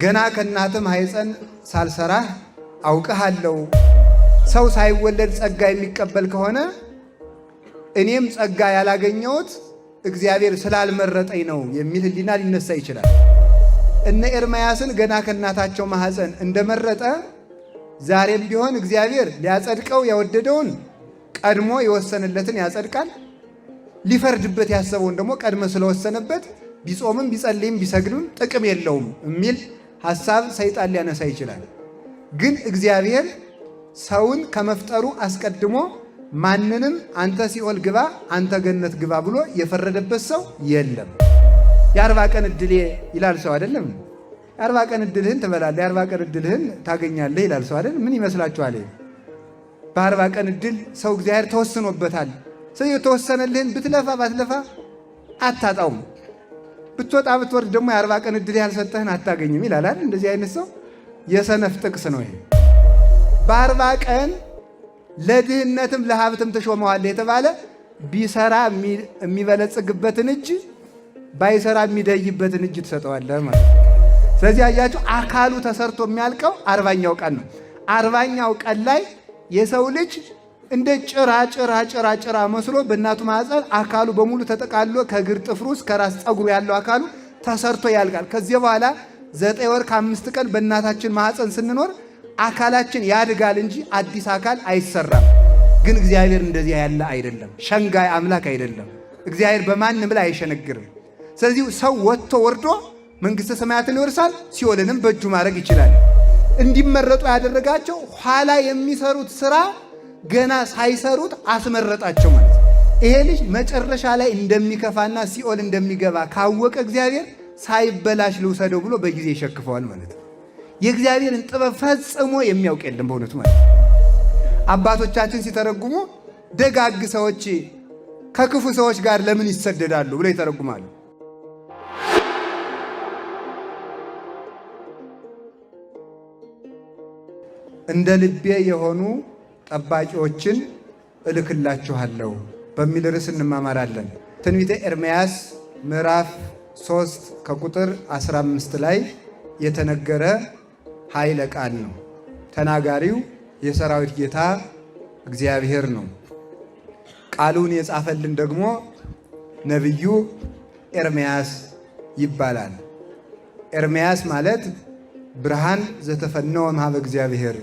ገና ከእናትህ ማኅፀን ሳልሰራህ አውቅሃለሁ። ሰው ሳይወለድ ጸጋ የሚቀበል ከሆነ እኔም ጸጋ ያላገኘሁት እግዚአብሔር ስላልመረጠኝ ነው የሚል ሕሊና ሊነሳ ይችላል። እነ ኤርምያስን ገና ከእናታቸው ማኅፀን እንደመረጠ ዛሬም ቢሆን እግዚአብሔር ሊያጸድቀው ያወደደውን ቀድሞ የወሰነለትን ያጸድቃል። ሊፈርድበት ያሰበውን ደግሞ ቀድሞ ስለወሰነበት ቢጾምም ቢጸልይም ቢሰግድም ጥቅም የለውም የሚል ሐሳብ ሰይጣን ሊያነሳ ይችላል። ግን እግዚአብሔር ሰውን ከመፍጠሩ አስቀድሞ ማንንም አንተ ሲኦል ግባ፣ አንተ ገነት ግባ ብሎ የፈረደበት ሰው የለም። የ40 ቀን ዕድሌ ይላል ሰው አይደለም? የ40 ቀን ዕድልህን ትበላለህ፣ የ40 ቀን ዕድልህን ታገኛለህ ይላል ሰው አይደል? ምን ይመስላችኋል? በ40 ቀን ዕድል ሰው እግዚአብሔር ተወስኖበታል። ሰው የተወሰነልህን ብትለፋ ባትለፋ አታጣውም። ብትወጣ ብትወርድ ደግሞ የ40 ቀን ዕድል ያልሰጠህን አታገኝም ይላል አይደል? እንደዚህ አይነት ሰው የሰነፍ ጥቅስ ነው ይሄ። በ40 ቀን ለድህነትም ለሀብትም ተሾመዋል የተባለ ቢሰራ የሚበለጽግበትን እጅ ባይሰራ የሚደይበትን እጅ ትሰጠዋለህ ማለት ነው። ስለዚህ አያችሁ አካሉ ተሰርቶ የሚያልቀው 40ኛው ቀን ነው። 40ኛው ቀን ላይ የሰው ልጅ እንደ ጭራ መስሎ በእናቱ ማኅፀን አካሉ በሙሉ ተጠቃሎ ከእግር ጥፍሩ እስከ ራስ ፀጉሩ ያለው አካሉ ተሰርቶ ያልቃል። ከዚህ በኋላ 9 ወር ከ5 ቀን በእናታችን ማኅፀን ስንኖር አካላችን ያድጋል እንጂ አዲስ አካል አይሰራም። ግን እግዚአብሔር እንደዚህ ያለ አይደለም። ሸንጋይ አምላክ አይደለም። እግዚአብሔር በማንም ላይ አይሸነግርም። ስለዚህ ሰው ወጥቶ ወርዶ መንግሥተ ሰማያትን ይወርሳል፣ ሲኦልንም በእጁ ማድረግ ይችላል። እንዲመረጡ ያደረጋቸው ኋላ የሚሰሩት ሥራ ገና ሳይሰሩት አስመረጣቸው ማለት ነው። ይሄ ልጅ መጨረሻ ላይ እንደሚከፋና ሲኦል እንደሚገባ ካወቀ እግዚአብሔር ሳይበላሽ ልውሰደው ብሎ በጊዜ ይሸክፈዋል ማለት ነው። የእግዚአብሔርን ጥበብ ፈጽሞ የሚያውቅ የለም በእውነቱ ማለት ነው። አባቶቻችን ሲተረጉሙ ደጋግ ሰዎች ከክፉ ሰዎች ጋር ለምን ይሰደዳሉ ብለው ይተረጉማሉ። እንደ ልቤ የሆኑ ጠባቂዎችን እልክላችኋለሁ በሚል ርዕስ እንማማራለን። ትንቢተ ኤርምያስ ምዕራፍ 3 ከቁጥር 15 ላይ የተነገረ ኃይለ ቃል ነው። ተናጋሪው የሰራዊት ጌታ እግዚአብሔር ነው። ቃሉን የጻፈልን ደግሞ ነቢዩ ኤርምያስ ይባላል። ኤርምያስ ማለት ብርሃን ዘተፈነወ እምኀበ እግዚአብሔር፣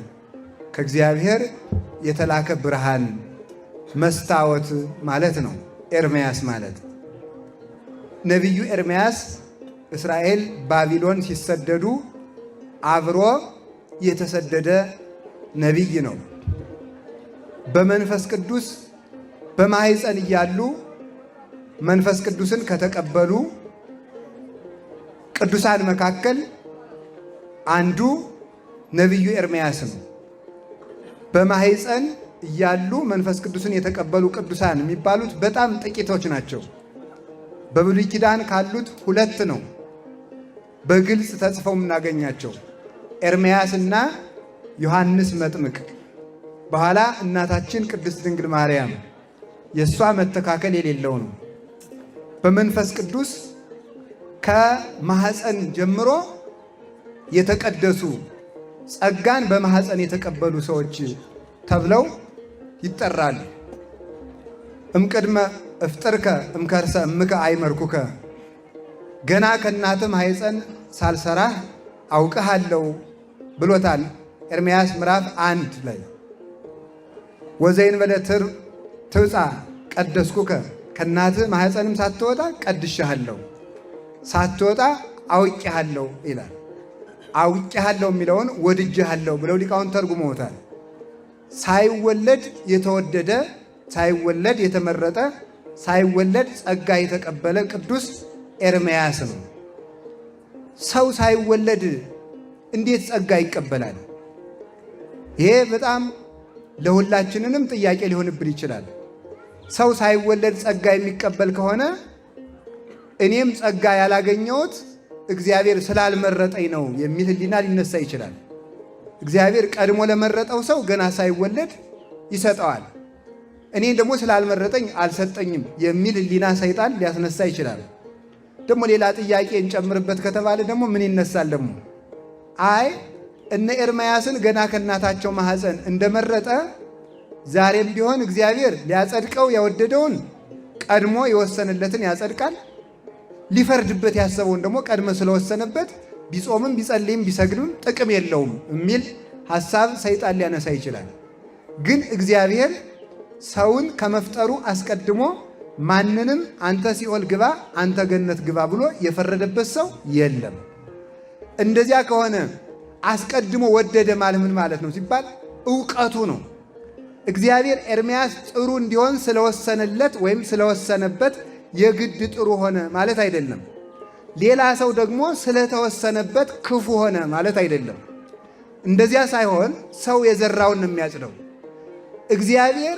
ከእግዚአብሔር የተላከ ብርሃን መስታወት ማለት ነው። ኤርምያስ ማለት ነቢዩ ኤርምያስ እስራኤል ባቢሎን ሲሰደዱ አብሮ የተሰደደ ነቢይ ነው። በመንፈስ ቅዱስ በማኅፀን እያሉ መንፈስ ቅዱስን ከተቀበሉ ቅዱሳን መካከል አንዱ ነቢዩ ኤርምያስ ነው። በማኅፀን እያሉ መንፈስ ቅዱስን የተቀበሉ ቅዱሳን የሚባሉት በጣም ጥቂቶች ናቸው። በብሉይ ኪዳን ካሉት 2 ነው በግልጽ ተጽፈው የምናገኛቸው፣ ኤርምያስና ዮሐንስ መጥምቅ። በኋላ እናታችን ቅድስት ድንግል ማርያም የእሷ መተካከል የሌለው ነው። በመንፈስ ቅዱስ ከማኅፀን ጀምሮ የተቀደሱ ጸጋን በማኅፀን የተቀበሉ ሰዎች ተብለው ይጠራሉ። እምቅድመ እፍጥርከ እምከርሰ እምከ አይመርኩከ፣ ገና ከእናትህ ማኅፀን ሳልሰራህ አውቅሃለሁ ብሎታል ኤርምያስ ምዕራፍ 1 ላይ። ወዘእንበለ ትውፃእ ቀደስኩከ፣ ከእናትህ ማኅፀንም ሳትወጣ ቀድሼሃለሁ፣ ሳትወጣ አውቄሃለሁ ይላል። አውቄሃለሁ የሚለውን ወድጄሃለሁ ብለው ሊቃውንት ተርጉመውታል። ሳይወለድ የተወደደ፣ ሳይወለድ የተመረጠ፣ ሳይወለድ ጸጋ የተቀበለ ቅዱስ ኤርምያስ ነው። ሰው ሳይወለድ እንዴት ጸጋ ይቀበላል? ይሄ በጣም ለሁላችንንም ጥያቄ ሊሆንብን ይችላል። ሰው ሳይወለድ ጸጋ የሚቀበል ከሆነ እኔም ጸጋ ያላገኘሁት እግዚአብሔር ስላልመረጠኝ ነው የሚል ሕሊና ሊነሳ ይችላል። እግዚአብሔር ቀድሞ ለመረጠው ሰው ገና ሳይወለድ ይሰጠዋል። እኔን ደግሞ ስላልመረጠኝ አልሰጠኝም የሚል ሕሊና ሰይጣን ሊያስነሳ ይችላል። ደግሞ ሌላ ጥያቄ እንጨምርበት ከተባለ ደግሞ ምን ይነሳል? ደግሞ አይ እነ ኤርምያስን ገና ከእናታቸው ማኅፀን እንደመረጠ ዛሬም ቢሆን እግዚአብሔር ሊያጸድቀው ያወደደውን ቀድሞ የወሰነለትን ያጸድቃል፣ ሊፈርድበት ያሰበውን ደግሞ ቀድሞ ስለወሰነበት ቢጾምም ቢጸልይም ቢሰግድም ጥቅም የለውም የሚል ሐሳብ ሰይጣን ሊያነሳ ይችላል። ግን እግዚአብሔር ሰውን ከመፍጠሩ አስቀድሞ ማንንም አንተ ሲኦል ግባ፣ አንተ ገነት ግባ ብሎ የፈረደበት ሰው የለም። እንደዚያ ከሆነ አስቀድሞ ወደደ ማለት ምን ማለት ነው ሲባል ዕውቀቱ ነው። እግዚአብሔር ኤርምያስ ጥሩ እንዲሆን ስለወሰነለት ወይም ስለወሰነበት የግድ ጥሩ ሆነ ማለት አይደለም። ሌላ ሰው ደግሞ ስለተወሰነበት ክፉ ሆነ ማለት አይደለም። እንደዚያ ሳይሆን ሰው የዘራውን ነው የሚያጭደው። እግዚአብሔር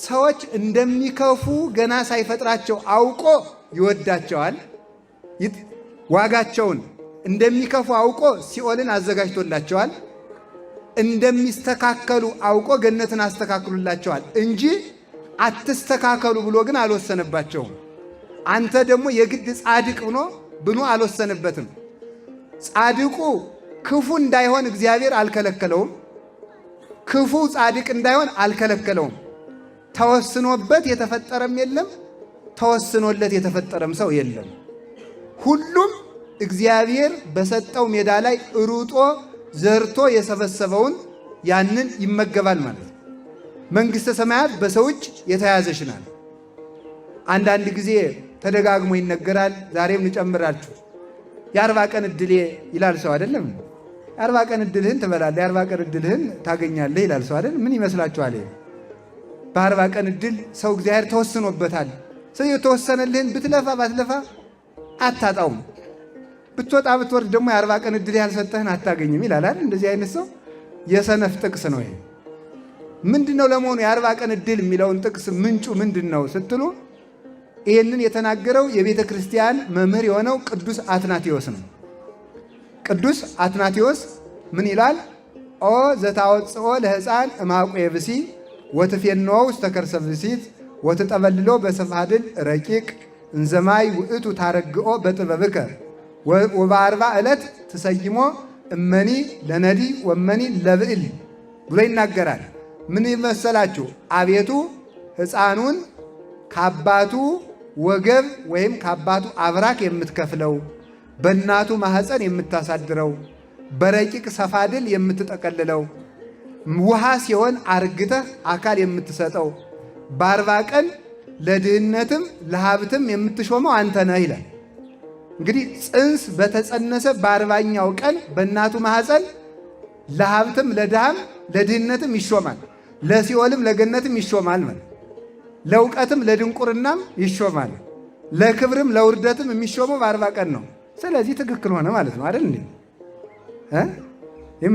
ሰዎች እንደሚከፉ ገና ሳይፈጥራቸው አውቆ ይወዳቸዋል። ዋጋቸውን እንደሚከፉ አውቆ ሲኦልን አዘጋጅቶላቸዋል። እንደሚስተካከሉ አውቆ ገነትን አስተካክሉላቸዋል እንጂ አትስተካከሉ ብሎ ግን አልወሰነባቸውም። አንተ ደግሞ የግድ ጻድቅ ብሎ አልወሰነበትም። ጻድቁ ክፉ እንዳይሆን እግዚአብሔር አልከለከለውም። ክፉ ጻድቅ እንዳይሆን አልከለከለውም። ተወስኖበት የተፈጠረም የለም፣ ተወስኖለት የተፈጠረም ሰው የለም። ሁሉም እግዚአብሔር በሰጠው ሜዳ ላይ ሩጦ ዘርቶ የሰበሰበውን ያንን ይመገባል ማለት ነው። መንግሥተ ሰማያት በሰው እጅ የተያዘች ናት። አንዳንድ ጊዜ ተደጋግሞ ይነገራል። ዛሬም ልጨምራችሁ። የ40 ቀን ዕድሌ ይላል ሰው አይደለም? የ40 ቀን ዕድልህን ትበላለህ፣ የ40 ቀን ዕድልህን ታገኛለህ ይላል ሰው አይደል? ምን ይመስላችኋል? በ40 ቀን ዕድል ሰው እግዚአብሔር ተወስኖበታል። ስለዚህ የተወሰነልህን ብትለፋ ባትለፋ አታጣውም። ብትወጣ ብትወርድ ደግሞ የ40 ቀን ዕድል ያልሰጠህን አታገኝም ይላል አይደል? እንደዚህ አይነት ሰው የሰነፍ ጥቅስ ነው ይሄ። ምንድን ነው ለመሆኑ የ40 ቀን ዕድል የሚለውን ጥቅስ ምንጩ ምንድን ነው ስትሉ ይህንን የተናገረው የቤተ ክርስቲያን መምህር የሆነው ቅዱስ አትናቴዎስ ነው። ቅዱስ አትናቴዎስ ምን ይላል? ኦ ዘታወፅኦ ለሕፃን እማቆ የብሲ ወትፌንዎ ውስተ ከርሰ ብእሲት ወትጠበልሎ በሰፋድል ረቂቅ እንዘማይ ውእቱ ታረግኦ በጥበብከ ወበ40 ዕለት ትሰይሞ እመኒ ለነዲ ወመኒ ለብዕል ብሎ ይናገራል። ምን ይመሰላችሁ? አቤቱ ሕፃኑን ከአባቱ ወገብ ወይም ከአባቱ አብራክ የምትከፍለው፣ በእናቱ ማኅፀን የምታሳድረው፣ በረቂቅ ሰፋድል የምትጠቀልለው፣ ውሃ ሲሆን አርግተህ አካል የምትሰጠው፣ በ40 ቀን ለድህነትም ለሀብትም የምትሾመው አንተ ነህ ይላል። እንግዲህ ጽንስ በተጸነሰ በ40ኛው ቀን በእናቱ ማኅፀን ለሀብትም ለድሃም ለድህነትም ይሾማል፣ ለሲኦልም ለገነትም ይሾማል ማለት፣ ለእውቀትም ለድንቁርናም ይሾማል፣ ለክብርም ለውርደትም የሚሾመው በ40 ቀን ነው። ስለዚህ ትክክል ሆነ ማለት ነው አይደል እንዴ?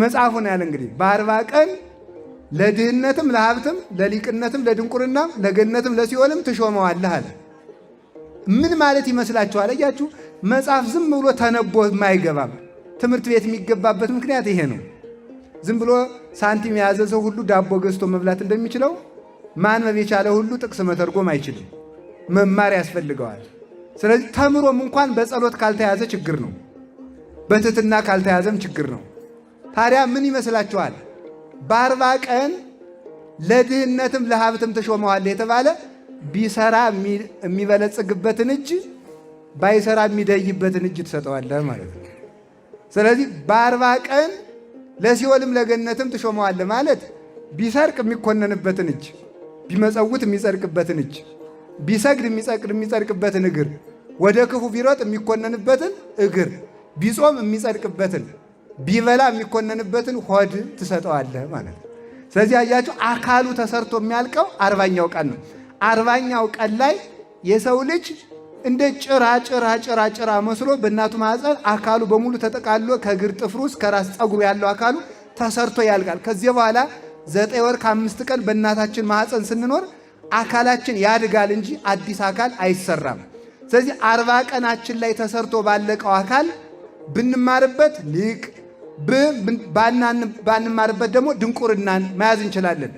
መጽሐፉን ያለ እንግዲህ በ40 ቀን ለድህነትም ለሀብትም ለሊቅነትም ለድንቁርናም ለገነትም ለሲኦልም ትሾመዋለህ አለ። ምን ማለት ይመስላችኋል? አያችሁ፣ መጽሐፍ ዝም ብሎ ተነቦ የማይገባም ትምህርት ቤት የሚገባበት ምክንያት ይሄ ነው። ዝም ብሎ ሳንቲም የያዘ ሰው ሁሉ ዳቦ ገዝቶ መብላት እንደሚችለው ማንበብ የቻለ ሁሉ ጥቅስ መተርጎም አይችልም። መማር ያስፈልገዋል። ስለዚህ ተምሮም እንኳን በጸሎት ካልተያዘ ችግር ነው፣ በትሕትና ካልተያዘም ችግር ነው። ታዲያ ምን ይመስላችኋል? በ40 ቀን ለድህነትም ለሀብትም ተሾመዋል የተባለ ቢሰራ የሚበለጽግበትን እጅ ባይሰራ የሚደይበትን እጅ ትሰጠዋለህ ማለት ነው። ስለዚህ በ40 ቀን ለሲኦልም ለገነትም ትሾመዋለህ ማለት ቢሰርቅ የሚኮነንበትን እጅ፣ ቢመጸውት የሚጸድቅበትን እጅ፣ ቢሰግድ የሚጸድቅበትን እግር፣ ወደ ክፉ ቢሮጥ የሚኮነንበትን እግር፣ ቢጾም የሚጸድቅበትን፣ ቢበላ የሚኮነንበትን ሆድ ትሰጠዋለህ ማለት ነው። ስለዚህ አያችሁ አካሉ ተሰርቶ የሚያልቀው 40ኛው ቀን ነው። 40ኛው ቀን ላይ የሰው ልጅ እንደ ጭራ መስሎ በእናቱ ማኅፀን አካሉ በሙሉ ተጠቃሎ ከእግር ጥፍሩ እስከ ራስ ፀጉሩ ያለው አካሉ ተሰርቶ ያልቃል። ከዚህ በኋላ 9 ወር ከ5 ቀን በእናታችን ማኅፀን ስንኖር አካላችን ያድጋል እንጂ አዲስ አካል አይሰራም። ስለዚህ 40 ቀናችን ላይ ተሰርቶ ባለቀው አካል ብንማርበት ሊቅ፣ ባንማርበት ደግሞ ድንቁርናን መያዝ እንችላለን።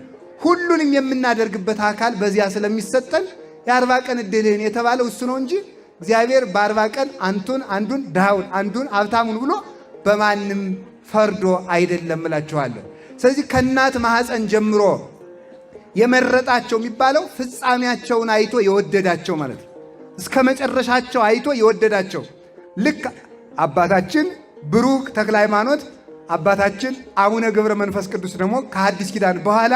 ሁሉንም የምናደርግበት አካል በዚያ ስለሚሰጠን የ40 ቀን ዕድልህን የተባለው እሱ ነው እንጂ እግዚአብሔር በ40 ቀን አንዱን ድሃውን አንዱን ሀብታሙን ብሎ በማንም ፈርዶ አይደለም እላችኋለሁ። ስለዚህ ከእናት ማኅፀን ጀምሮ የመረጣቸው የሚባለው ፍጻሜያቸውን አይቶ የወደዳቸው ማለት ነው። እስከ መጨረሻቸው አይቶ የወደዳቸው ልክ አባታችን ብሩክ ተክለ ሃይማኖት አባታችን አቡነ ገብረ መንፈስ ቅዱስ ደግሞ ከሐዲስ ኪዳን በኋላ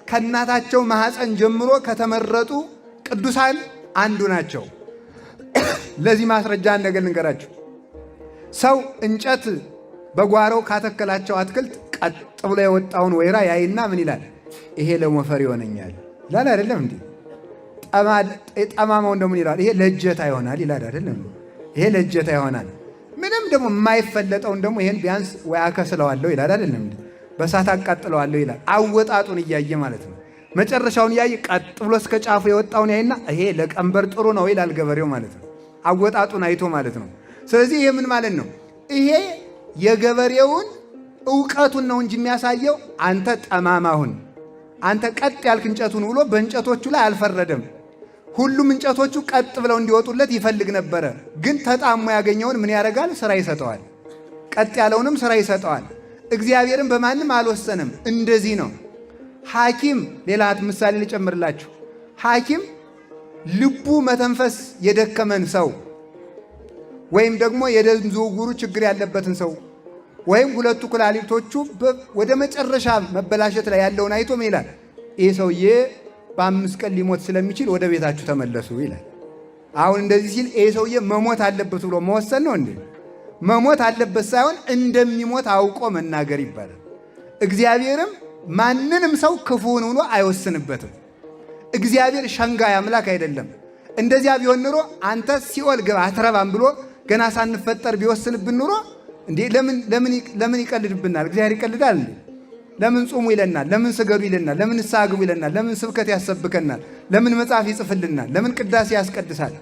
ከእናታቸው ማኅፀን ጀምሮ ከተመረጡ ቅዱሳን አንዱ ናቸው። ለዚህ ማስረጃ ነገር ልንገራችሁ። ሰው እንጨት በጓሮው ካተከላቸው አትክልት ቀጥ ብሎ የወጣውን ወይራ ያይና ምን ይላል? ይሄ ለሞፈር ይሆነኛል ይላል አይደለም እንዴ? ጠማማውን ደግሞ ይላል ይሄ ለእጀታ ይሆናል ይላል አይደለም? ይሄ ለእጀታ ይሆናል። ምንም ደግሞ የማይፈለጠውን ደግሞ ይሄን ቢያንስ ወይ አከስለዋለሁ ይላል አይደለም እንዴ? በሳት አቃጥለዋለሁ ይላል። አወጣጡን እያየ ማለት ነው። መጨረሻውን እያየ ቀጥ ብሎ እስከ ጫፉ የወጣውን ያይና ይሄ ለቀንበር ጥሩ ነው ይላል ገበሬው ማለት ነው። አወጣጡን አይቶ ማለት ነው። ስለዚህ ይሄ ምን ማለት ነው? ይሄ የገበሬውን ዕውቀቱን ነው እንጂ የሚያሳየው አንተ ጠማማሁን አንተ ቀጥ ያልክ እንጨቱን ብሎ በእንጨቶቹ ላይ አልፈረደም። ሁሉም እንጨቶቹ ቀጥ ብለው እንዲወጡለት ይፈልግ ነበረ። ግን ተጣሞ ያገኘውን ምን ያደርጋል? ሥራ ይሰጠዋል። ቀጥ ያለውንም ሥራ ይሰጠዋል። እግዚአብሔርን በማንም አልወሰንም። እንደዚህ ነው ሐኪም። ሌላ ምሳሌ ልጨምርላችሁ። ሐኪም ልቡ መተንፈስ የደከመን ሰው ወይም ደግሞ የደም ዝውውሩ ችግር ያለበትን ሰው ወይም ሁለቱ ኩላሊቶቹ ወደ መጨረሻ መበላሸት ላይ ያለውን አይቶ ምን ይላል? ይህ ሰውዬ በ5 ቀን ሊሞት ስለሚችል ወደ ቤታችሁ ተመለሱ ይላል። አሁን እንደዚህ ሲል ይህ ሰውዬ መሞት አለበት ብሎ መወሰን ነው እንዴ? መሞት አለበት ሳይሆን እንደሚሞት አውቆ መናገር ይባላል። እግዚአብሔርም ማንንም ሰው ክፉውን ብሎ አይወስንበትም። እግዚአብሔር ሸንጋይ አምላክ አይደለም። እንደዚያ ቢሆን ኑሮ አንተ ሲኦል ግባ አትረባም ብሎ ገና ሳንፈጠር ቢወስንብን ኑሮ እንዴ ለምን ይቀልድብናል? እግዚአብሔር ይቀልዳል እንዴ? ለምን ጾሙ ይለናል? ለምን ስገዱ ይለናል? ለምን ንስሐ ግቡ ይለናል? ለምን ስብከት ያሰብከናል? ለምን መጽሐፍ ይጽፍልናል? ለምን ቅዳሴ ያስቀድሳል?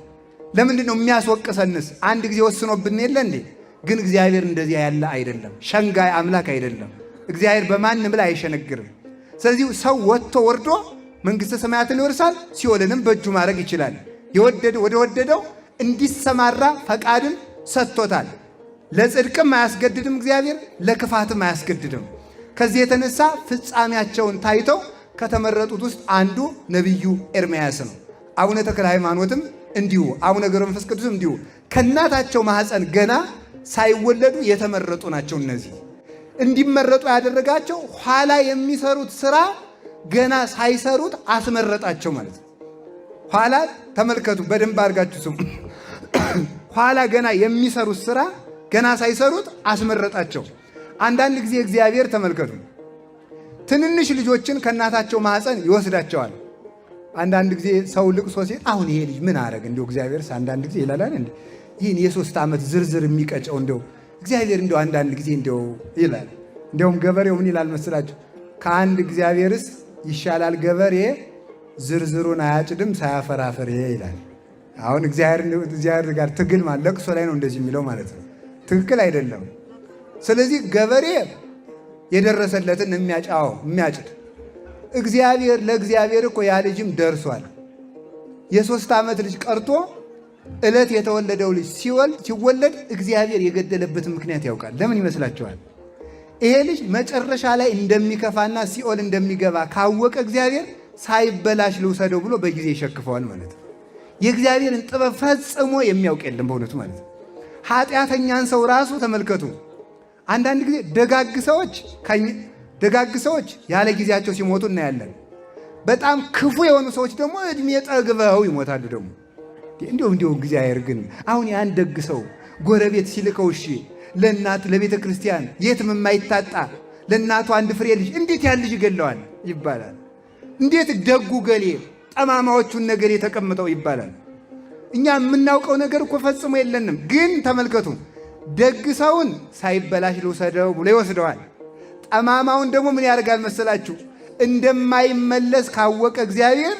ለምንድን ነው የሚያስወቅሰንስ? አንድ ጊዜ ወስኖብን የለ እንዴ? ግን እግዚአብሔር እንደዚያ ያለ አይደለም። ሸንጋይ አምላክ አይደለም። እግዚአብሔር በማንም ላይ አይሸነግርም። ስለዚህ ሰው ወጥቶ ወርዶ መንግሥተ ሰማያትን ይወርሳል፣ ሲኦልንም በእጁ ማድረግ ይችላል። ወደ ወደደው እንዲሰማራ ፈቃድን ሰጥቶታል። ለጽድቅም አያስገድድም እግዚአብሔር፣ ለክፋትም አያስገድድም። ከዚህ የተነሳ ፍጻሜያቸውን ታይተው ከተመረጡት ውስጥ አንዱ ነቢዩ ኤርምያስ ነው። አቡነ ተክለ ሃይማኖትም እንዲሁ፣ አቡነ ገብረ መንፈስ ቅዱስም እንዲሁ ከእናታቸው ማኅፀን ገና ሳይወለዱ የተመረጡ ናቸው። እነዚህ እንዲመረጡ ያደረጋቸው ኋላ የሚሰሩት ሥራ ገና ሳይሰሩት አስመረጣቸው ማለት ነው። ኋላ ተመልከቱ፣ በደንብ አድርጋችሁ ስሙ። ኋላ ገና የሚሰሩት ሥራ ገና ሳይሰሩት አስመረጣቸው። አንዳንድ ጊዜ እግዚአብሔር ተመልከቱ፣ ትንንሽ ልጆችን ከእናታቸው ማኅፀን ይወስዳቸዋል። አንዳንድ ጊዜ ሰው ልቅሶ ሲል አሁን ይሄ ልጅ ምን አረግ እንዲሁ እግዚአብሔር አንዳንድ ጊዜ ይላል እንዴ ይህን የ3 ዓመት ዝርዝር የሚቀጨው እንደው እግዚአብሔር እንደው አንዳንድ ጊዜ እንደው ይላል። እንደውም ገበሬው ምን ይላል መስላችሁ? ከአንድ እግዚአብሔርስ ይሻላል ገበሬ ዝርዝሩን አያጭድም ሳያፈራፍር ይላል። አሁን እግዚአብሔር ጋር ትግል ማለት ለቅሶ ላይ ነው እንደዚህ የሚለው ማለት ነው። ትክክል አይደለም። ስለዚህ ገበሬ የደረሰለትን የሚያጭድ እግዚአብሔር ለእግዚአብሔር እኮ ያ ልጅም ደርሷል። የ3 ዓመት ልጅ ቀርቶ ዕለት የተወለደው ልጅ ሲወለድ እግዚአብሔር የገደለበትን ምክንያት ያውቃል። ለምን ይመስላችኋል? ይሄ ልጅ መጨረሻ ላይ እንደሚከፋና ሲኦል እንደሚገባ ካወቀ እግዚአብሔር ሳይበላሽ ልውሰደው ብሎ በጊዜ ይሸክፈዋል ማለት ነው። የእግዚአብሔርን ጥበብ ፈጽሞ የሚያውቅ የለም በእውነቱ ማለት ነው። ኃጢአተኛን ሰው ራሱ ተመልከቱ። አንዳንድ ጊዜ ደጋግ ሰዎች ያለ ጊዜያቸው ሲሞቱ እናያለን። በጣም ክፉ የሆኑ ሰዎች ደግሞ እድሜ ጠግበው ይሞታሉ። ደግሞ እንዲሁ እግዚአብሔር ግን አሁን ያን ደግ ሰው ጎረቤት ሲልከው እሺ ለእናት ለቤተ ክርስቲያን የትም የማይታጣ ለእናቱ አንድ ፍሬ ልጅ እንዴት ያን ልጅ ይገለዋል ይባላል። እንዴት ደጉ ገሌ ጠማማዎቹን ነገር የተቀምጠው ይባላል። እኛ የምናውቀው ነገር እኮ ፈጽሞ የለንም። ግን ተመልከቱ፣ ደግ ሰውን ሳይበላሽ ልውሰደው ብሎ ይወስደዋል። ጠማማውን ደግሞ ምን ያደርጋል መሰላችሁ? እንደማይመለስ ካወቀ እግዚአብሔር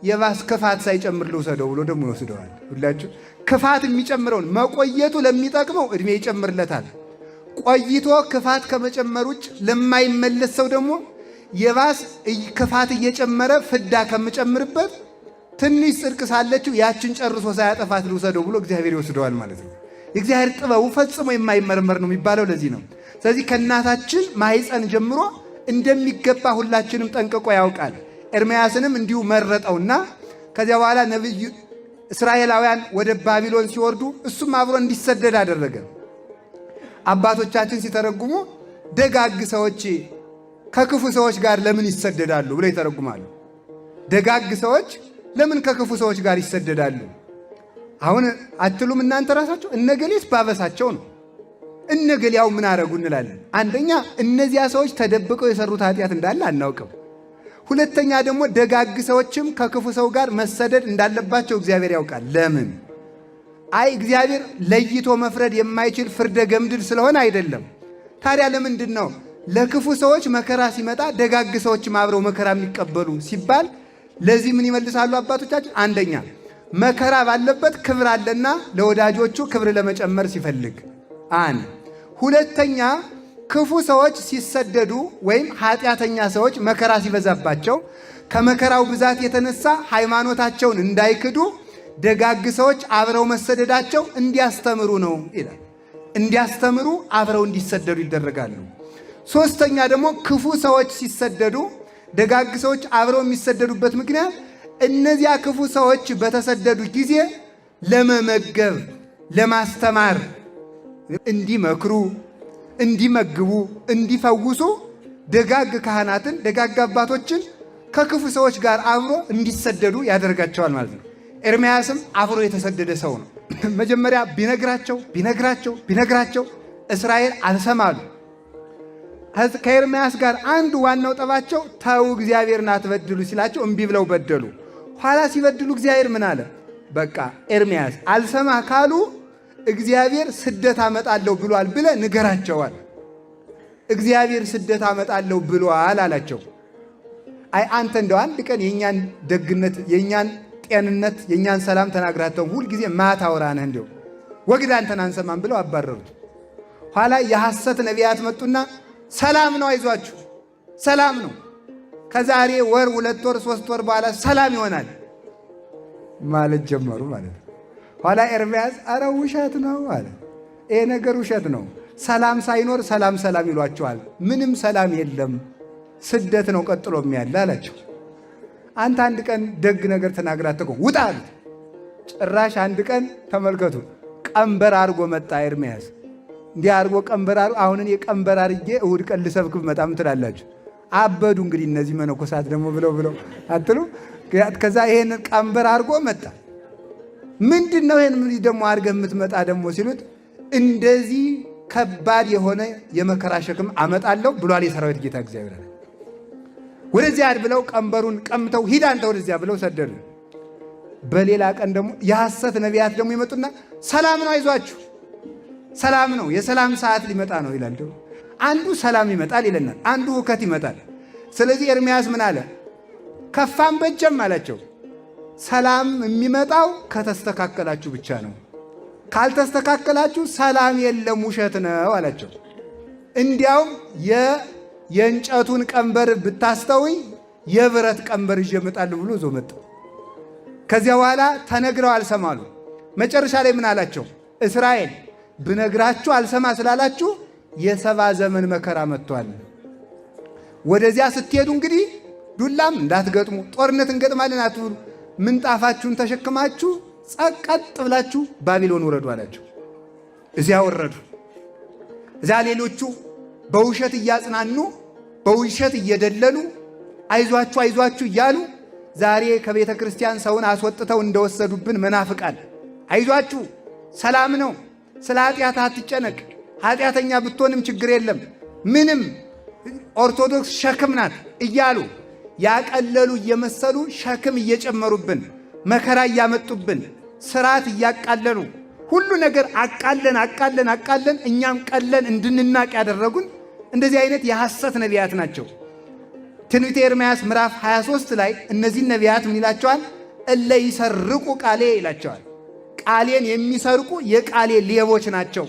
የባስ ክፋት ሳይጨምር ልውሰደው ብሎ ደግሞ ይወስደዋል። ሁላችሁ ክፋት የሚጨምረውን መቆየቱ ለሚጠቅመው ዕድሜ ይጨምርለታል። ቆይቶ ክፋት ከመጨመር ውጭ ለማይመለስ ሰው ደግሞ የባስ ክፋት እየጨመረ ፍዳ ከምጨምርበት ትንሽ ጽድቅ ሳለችው ያችን ጨርሶ ሳያጠፋት ልውሰደው ብሎ እግዚአብሔር ይወስደዋል ማለት ነው። የእግዚአብሔር ጥበቡ ፈጽሞ የማይመረመር ነው የሚባለው ለዚህ ነው። ስለዚህ ከእናታችን ማኅፀን ጀምሮ እንደሚገባ ሁላችንም ጠንቅቆ ያውቃል። ኤርምያስንም እንዲሁ መረጠውና ከዚያ በኋላ ነብዩ እስራኤላውያን ወደ ባቢሎን ሲወርዱ እሱም አብሮ እንዲሰደድ አደረገ። አባቶቻችን ሲተረጉሙ ደጋግ ሰዎች ከክፉ ሰዎች ጋር ለምን ይሰደዳሉ ብለው ይተረጉማሉ። ደጋግ ሰዎች ለምን ከክፉ ሰዎች ጋር ይሰደዳሉ? አሁን አትሉም እናንተ ራሳችሁ? እነገሌስ ባበሳቸው ነው፣ እነገሌያው ምን አረጉ እንላለን። አንደኛ እነዚያ ሰዎች ተደብቀው የሰሩት ኃጢአት እንዳለ አናውቅም። ሁለተኛ ደግሞ ደጋግ ሰዎችም ከክፉ ሰው ጋር መሰደድ እንዳለባቸው እግዚአብሔር ያውቃል። ለምን? አይ እግዚአብሔር ለይቶ መፍረድ የማይችል ፍርደ ገምድል ስለሆነ አይደለም። ታዲያ ለምንድን ነው ለክፉ ሰዎች መከራ ሲመጣ ደጋግ ሰዎችም አብረው መከራ የሚቀበሉ ሲባል? ለዚህ ምን ይመልሳሉ አባቶቻችን? አንደኛ መከራ ባለበት ክብር አለና ለወዳጆቹ ክብር ለመጨመር ሲፈልግ አንድ። ሁለተኛ ክፉ ሰዎች ሲሰደዱ ወይም ኃጢአተኛ ሰዎች መከራ ሲበዛባቸው ከመከራው ብዛት የተነሳ ሃይማኖታቸውን እንዳይክዱ ደጋግ ሰዎች አብረው መሰደዳቸው እንዲያስተምሩ ነው ይላል። እንዲያስተምሩ አብረው እንዲሰደዱ ይደረጋሉ። ሶስተኛ ደግሞ ክፉ ሰዎች ሲሰደዱ ደጋግ ሰዎች አብረው የሚሰደዱበት ምክንያት እነዚያ ክፉ ሰዎች በተሰደዱ ጊዜ ለመመገብ፣ ለማስተማር፣ እንዲመክሩ፣ እንዲመግቡ፣ እንዲፈውሱ ደጋግ ካህናትን፣ ደጋግ አባቶችን ከክፉ ሰዎች ጋር አብሮ እንዲሰደዱ ያደርጋቸዋል ማለት ነው። ኤርምያስም አብሮ የተሰደደ ሰው ነው። መጀመሪያ ቢነግራቸው እስራኤል አልሰማሉ። ከኤርምያስ ጋር አንዱ ዋናው ጠባቸው ተው እግዚአብሔርን አትበድሉ ሲላቸው እምቢ ብለው በደሉ። ኋላ ሲበድሉ እግዚአብሔር ምን አለ? በቃ ኤርምያስ አልሰማ ካሉ እግዚአብሔር ስደት አመጣለሁ ብሏል ብለህ ንገራቸዋል። እግዚአብሔር ስደት አመጣለሁ ብሏል አላቸው። አይ አንተ እንደው አንድ ቀን የኛን ደግነት፣ የኛን ጤንነት፣ የኛን ሰላም ተናግራተው ሁልጊዜ ማታወራ ነህ እንደው ወግድ አንተን አንሰማም ብለው አባረሩት። ኋላ የሐሰት ነቢያት መጡና ሰላም ነው፣ አይዟችሁ ሰላም ነው፣ ከዛሬ ወር 2 ወር 3 ወር በኋላ ሰላም ይሆናል ማለት ጀመሩ ማለት ነው። ኋላ ኤርምያስ አረ ውሸት ነው አለ። ይሄ ነገር ውሸት ነው፣ ሰላም ሳይኖር ሰላም ይሏቸዋል። ምንም ሰላም የለም፣ ስደት ነው ቀጥሎም ያለ አላቸው። አንተ አንድ ቀን ደግ ነገር ተናግራት ተቆም ውጣ አሉት። ጭራሽ አንድ ቀን ተመልከቱ ቀንበር አድርጎ መጣ ኤርምያስ። እንዲህ አድርጎ ቀንበር አድርጎ አሁን እኔ ቀንበር አድርጌ እሑድ ቀን ልሰብክ መጣም ትላላችሁ። አበዱ እንግዲህ እነዚህ መነኮሳት ደግሞ ብለው አትሉ። ከዛ ይሄን ቀንበር አድርጎ መጣ። ምንድን ነው ይሄን ደግሞ አድርገህ የምትመጣ ደግሞ ሲሉት እንደዚህ ከባድ የሆነ የመከራ ሸክም አመጣለሁ ብሏል የሰራዊት ጌታ እግዚአብሔር። ወደዚያ ብለው ቀንበሩን ቀምተው ሂድ አንተ ወደዚያ ብለው ሰደዱ። በሌላ ቀን ደግሞ የሐሰት ነቢያት ደግሞ ይመጡና ሰላም ነው አይዟችሁ፣ ሰላም ነው፣ የሰላም ሰዓት ሊመጣ ነው ይላል። አንዱ ሰላም ይመጣል ይለናል፣ አንዱ ሁከት ይመጣል። ስለዚህ ኤርምያስ ምን አለ? ከፋም በጀም አላቸው፣ ሰላም የሚመጣው ከተስተካከላችሁ ብቻ ነው፣ ካልተስተካከላችሁ ሰላም የለም፣ ውሸት ነው አላቸው። እንዲያውም የእንጨቱን ቀንበር ብታስተውኝ የብረት ቀንበር ይዤ እመጣለሁ ብሎ ዞ መጣ። ከዚያ በኋላ ተነግረው አልሰማሉ። መጨረሻ ላይ ምን አላቸው? እስራኤል ብነግራችሁ አልሰማ ስላላችሁ የ70 ዘመን መከራ መጥቷል። ወደዚያ ስትሄዱ እንግዲህ ዱላም እንዳትገጥሙ፣ ጦርነት እንገጥማለን አትብሉ፣ ምንጣፋችሁን ተሸክማችሁ ቀጥ ብላችሁ ባቢሎን ውረዱ አላቸው። እዚያ ወረዱ። እዚያ ሌሎቹ በውሸት እያጽናኑ በውሸት እየደለሉ አይዟችሁ እያሉ ዛሬ ከቤተ ክርስቲያን ሰውን አስወጥተው እንደወሰዱብን መናፍቃን አይዟችሁ ሰላም ነው፣ ስለ ኃጢአት አትጨነቅ፣ ኃጢአተኛ ብትሆንም ችግር የለም፣ ምንም ኦርቶዶክስ ሸክም ናት እያሉ ያቀለሉ እየመሰሉ ሸክም እየጨመሩብን መከራ እያመጡብን ስርዓት እያቃለሉ ሁሉ ነገር አቃለን እኛም ቀለን እንድንናቅ ያደረጉን እንደዚህ አይነት የሐሰት ነቢያት ናቸው። ትንቢተ ኤርምያስ ምዕራፍ 23 ላይ እነዚህ ነቢያት ምን ይላቸዋል? እለ ይሰርቁ ቃሌ ይላቸዋል። ቃሌን የሚሰርቁ የቃሌ ሌቦች ናቸው፣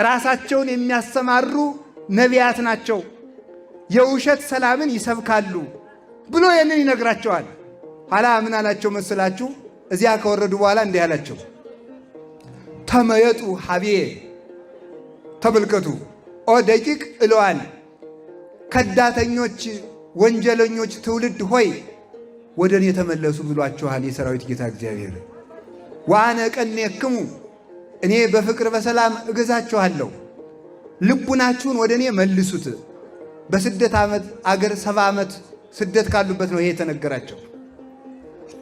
ራሳቸውን የሚያሰማሩ ነቢያት ናቸው፣ የውሸት ሰላምን ይሰብካሉ ብሎ ይህንን ይነግራቸዋል። ኋላ ምን አላቸው መስላችሁ? እዚያ ከወረዱ በኋላ እንዲህ አላቸው፣ ተመየጡ ሀቤ፣ ተመልከቱ ኦ ደቂቅ እለዋን ከዳተኞች ወንጀለኞች ትውልድ ሆይ ወደ እኔ ተመለሱ ብሏችኋል የሰራዊት ጌታ እግዚአብሔር። ወአነ እቀኔክሙ እኔ በፍቅር በሰላም እገዛችኋለሁ። ልቡናችሁን ወደ እኔ መልሱት። በስደት አገር 70 ዓመት ስደት ካሉበት ነው ይሄ የተነገራቸው።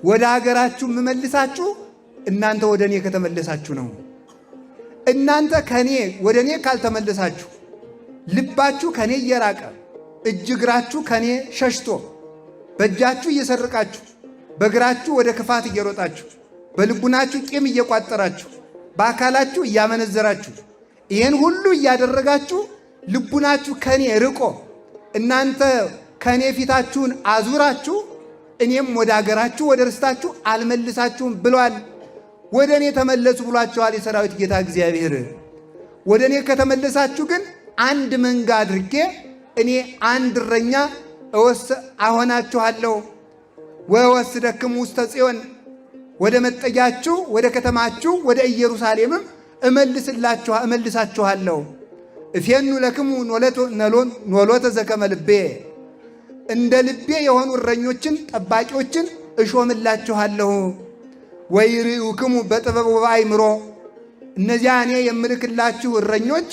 ወደ ሀገራችሁ የምመልሳችሁ እናንተ ወደ እኔ ከተመለሳችሁ ነው። እናንተ ከኔ ወደ እኔ ካልተመለሳችሁ፣ ልባችሁ ከኔ እየራቀ እጅ እግራችሁ ከኔ ሸሽቶ በእጃችሁ እየሰርቃችሁ በእግራችሁ ወደ ክፋት እየሮጣችሁ በልቡናችሁ ቂም እየቋጠራችሁ በአካላችሁ እያመነዘራችሁ ይህን ሁሉ እያደረጋችሁ ልቡናችሁ ከኔ ርቆ እናንተ ከኔ ፊታችሁን አዙራችሁ እኔም ወደ አገራችሁ ወደ ርስታችሁ አልመልሳችሁም ብሏል። ወደ እኔ ተመለሱ ብሏችኋል የሰራዊት ጌታ እግዚአብሔር። ወደ እኔ ከተመለሳችሁ ግን አንድ መንጋ አድርጌ እኔ አንድ እረኛ አሆናችኋለሁ። ወወስደክሙ ውስተ ጽዮን ወደ መጠጊያችሁ ወደ ከተማችሁ ወደ ኢየሩሳሌምም እመልሳችኋለሁ። እፌኑ ለክሙ ኖሎተ ዘከመ ልቤ እንደ ልቤ የሆኑ እረኞችን ጠባቂዎችን እሾምላችኋለሁ። ወይርዩክሙ በጥበብ ወበአእምሮ እነዚያ እኔ የምልክላችሁ እረኞች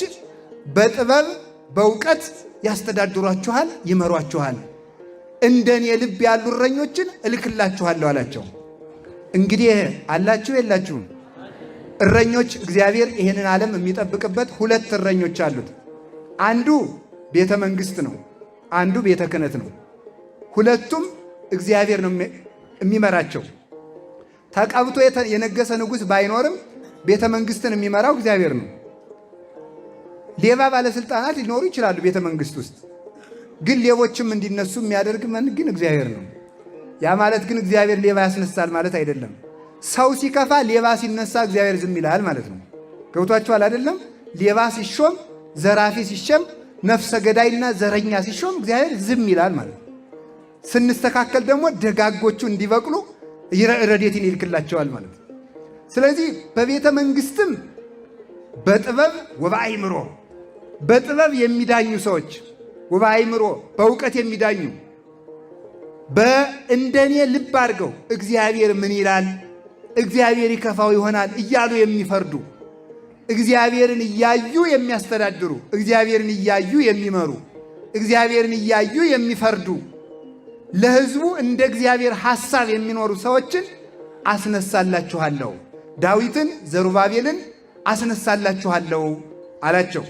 በጥበብ በእውቀት ያስተዳድሯችኋል፣ ይመሯችኋል። እንደኔ ልብ ያሉ እረኞችን እልክላችኋለሁ አላቸው። እንግዲህ አላችሁ የላችሁም? እረኞች እግዚአብሔር ይህንን ዓለም የሚጠብቅበት 2 እረኞች አሉት። አንዱ ቤተ መንግሥት ነው፣ አንዱ ቤተ ክህነት ነው። ሁለቱም እግዚአብሔር ነው የሚመራቸው። ተቀብቶ የነገሰ ንጉሥ ባይኖርም ቤተ መንግሥትን የሚመራው እግዚአብሔር ነው። ሌባ ባለስልጣናት ሊኖሩ ይችላሉ ቤተ መንግሥት ውስጥ፣ ግን ሌቦችም እንዲነሱ የሚያደርግ ግን እግዚአብሔር ነው። ያ ማለት ግን እግዚአብሔር ሌባ ያስነሳል ማለት አይደለም። ሰው ሲከፋ ሌባ ሲነሳ እግዚአብሔር ዝም ይላል ማለት ነው። ገብቷችኋል አይደለም? ሌባ ሲሾም፣ ዘራፊ ሲሾም፣ ነፍሰ ገዳይና ዘረኛ ሲሾም እግዚአብሔር ዝም ይላል ማለት ነው። ስንስተካከል ደግሞ ደጋጎቹ እንዲበቅሉ ረድኤትን ይልክላቸዋል ማለት ነው። ስለዚህ በቤተ መንግሥትም በጥበብ ወበአእምሮ በጥበብ የሚዳኙ ሰዎች ወበአእምሮ በእውቀት የሚዳኙ እንደኔ ልብ አድርገው እግዚአብሔር ምን ይላል፣ እግዚአብሔር ይከፋው ይሆናል እያሉ የሚፈርዱ፣ እግዚአብሔርን እያዩ የሚያስተዳድሩ፣ እግዚአብሔርን እያዩ የሚመሩ፣ እግዚአብሔርን እያዩ የሚፈርዱ፣ ለሕዝቡ እንደ እግዚአብሔር ሐሳብ የሚኖሩ ሰዎችን አስነሳላችኋለሁ። ዳዊትን ዘሩባቤልን አስነሳላችኋለሁ አላቸው።